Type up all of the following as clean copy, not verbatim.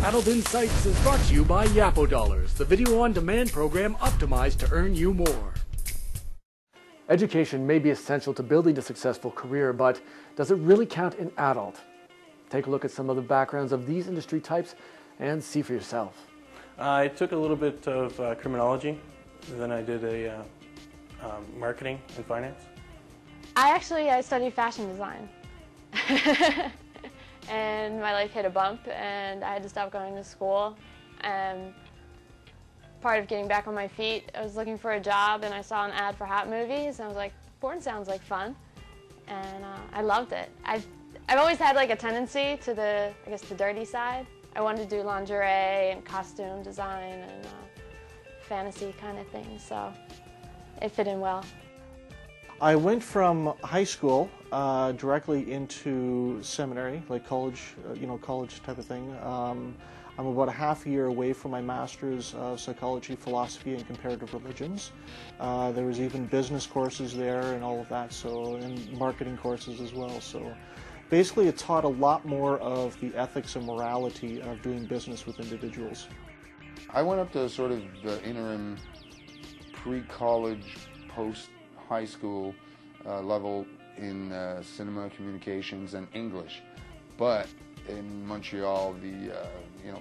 Adult Insights is brought to you by Yapo Dollars, the video-on-demand program optimized to earn you more. Education may be essential to building a successful career, but does it really count in adult? Take a look at some of the backgrounds of these industry types and see for yourself. I took a little bit of criminology, then I did a marketing and finance. I studied fashion design. And my life hit a bump and I had to stop going to school. And part of getting back on my feet, I was looking for a job and I saw an ad for Hot Movies and I was like, porn sounds like fun. And I loved it. I've always had like a tendency to the dirty side. I wanted to do lingerie and costume design and fantasy kind of things, so it fit in well. I went from high school directly into seminary, like college, college type of thing. I'm about a half a year away from my master's of psychology, philosophy, and comparative religions. There was even business courses there and all of that, and marketing courses as well. So basically it taught a lot more of the ethics and morality of doing business with individuals. I went up to sort of the interim pre-college, post-high school level in cinema, communications, and English. But in Montreal, the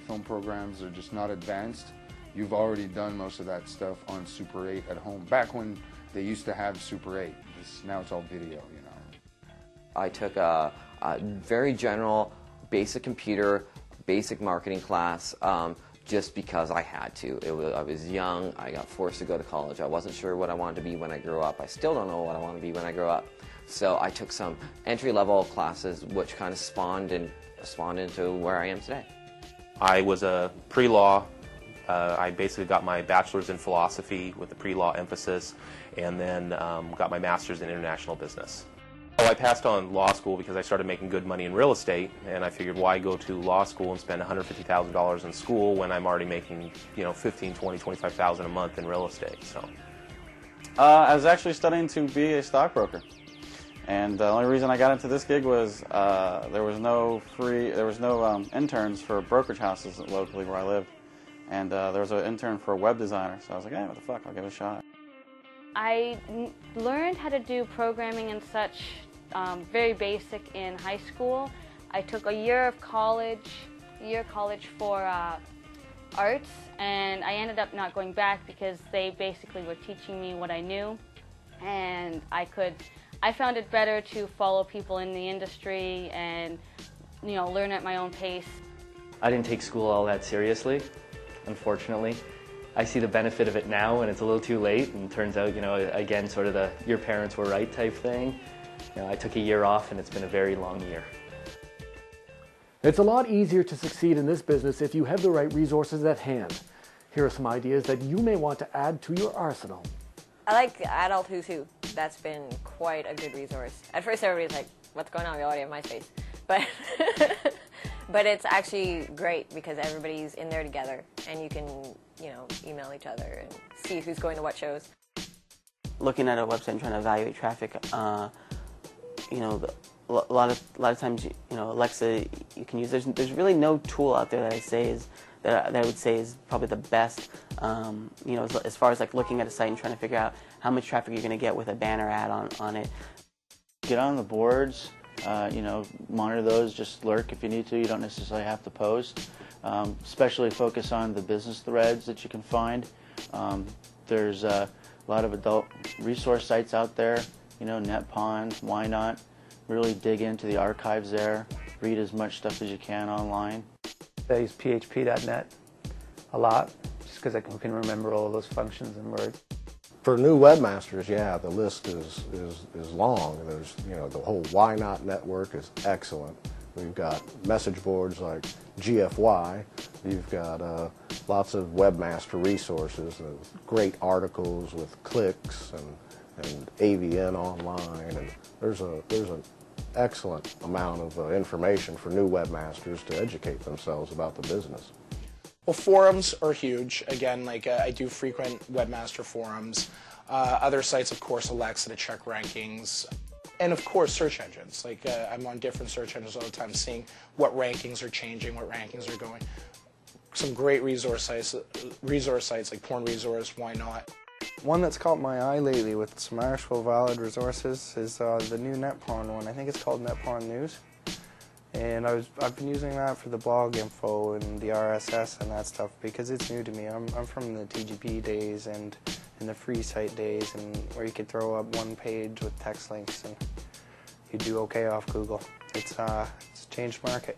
film programs are just not advanced. You've already done most of that stuff on Super 8 at home. Back when they used to have Super 8, now it's all video, I took a very general, basic computer, basic marketing class, just because I had to. I was young, I got forced to go to college. I wasn't sure what I wanted to be when I grew up. I still don't know what I want to be when I grow up. So I took some entry-level classes, which kind of spawned into where I am today. I was a pre-law. I basically got my bachelor's in philosophy with a pre-law emphasis, and then got my master's in international business. I passed on law school because I started making good money in real estate, and I figured why go to law school and spend $150,000 in school when I'm already making, $15,000, $20,000, $25,000 a month in real estate. So, I was actually studying to be a stockbroker, and the only reason I got into this gig was there was no interns for brokerage houses locally where I lived, and there was an intern for a web designer. So I was like, hey, what the fuck? I'll give it a shot. I learned how to do programming and such very basic in high school. I took a year of college for arts, and I ended up not going back because they basically were teaching me what I knew, and I found it better to follow people in the industry and learn at my own pace. I didn't take school all that seriously, unfortunately. I see the benefit of it now when it's a little too late, and it turns out, again, sort of the your parents were right type thing. I took a year off and it's been a very long year. It's a lot easier to succeed in this business if you have the right resources at hand. Here are some ideas that you may want to add to your arsenal. I like Adult Who's Who. That's been quite a good resource. At first everybody's like, what's going on? We already have MySpace. But but it's actually great because everybody's in there together and you can, email each other and see who's going to what shows. Looking at a website and trying to evaluate traffic, a lot of times, Alexa you can use. There's really no tool out there that I would say is probably the best. As far as like looking at a site and trying to figure out how much traffic you're going to get with a banner ad on it. Get on the boards. Monitor those, just lurk if you need to. You don't necessarily have to post. Especially focus on the business threads that you can find. There's a lot of adult resource sites out there, NetPond, Why Not. Really dig into the archives there. Read as much stuff as you can online. I use php.net a lot, just because I can remember all of those functions and words. For new webmasters, yeah, the list is long. There's, the whole Why Not network is excellent. We've got message boards like GFY. You've got lots of webmaster resources, great articles with clicks and AVN online, and there's an excellent amount of information for new webmasters to educate themselves about the business. Well, forums are huge. Again, I do frequent webmaster forums. Other sites, of course, Alexa to check rankings. And of course, search engines. I'm on different search engines all the time, seeing what rankings are changing, what rankings are going. some great resource sites like Porn Resource, Why Not. One that's caught my eye lately with some actual valid resources is the new NetPorn one. I think it's called NetPorn News. And I've been using that for the blog info and the RSS and that stuff because it's new to me. I'm from the TGP days and the free site days, and where you could throw up one page with text links and you do okay off Google. It's changed market.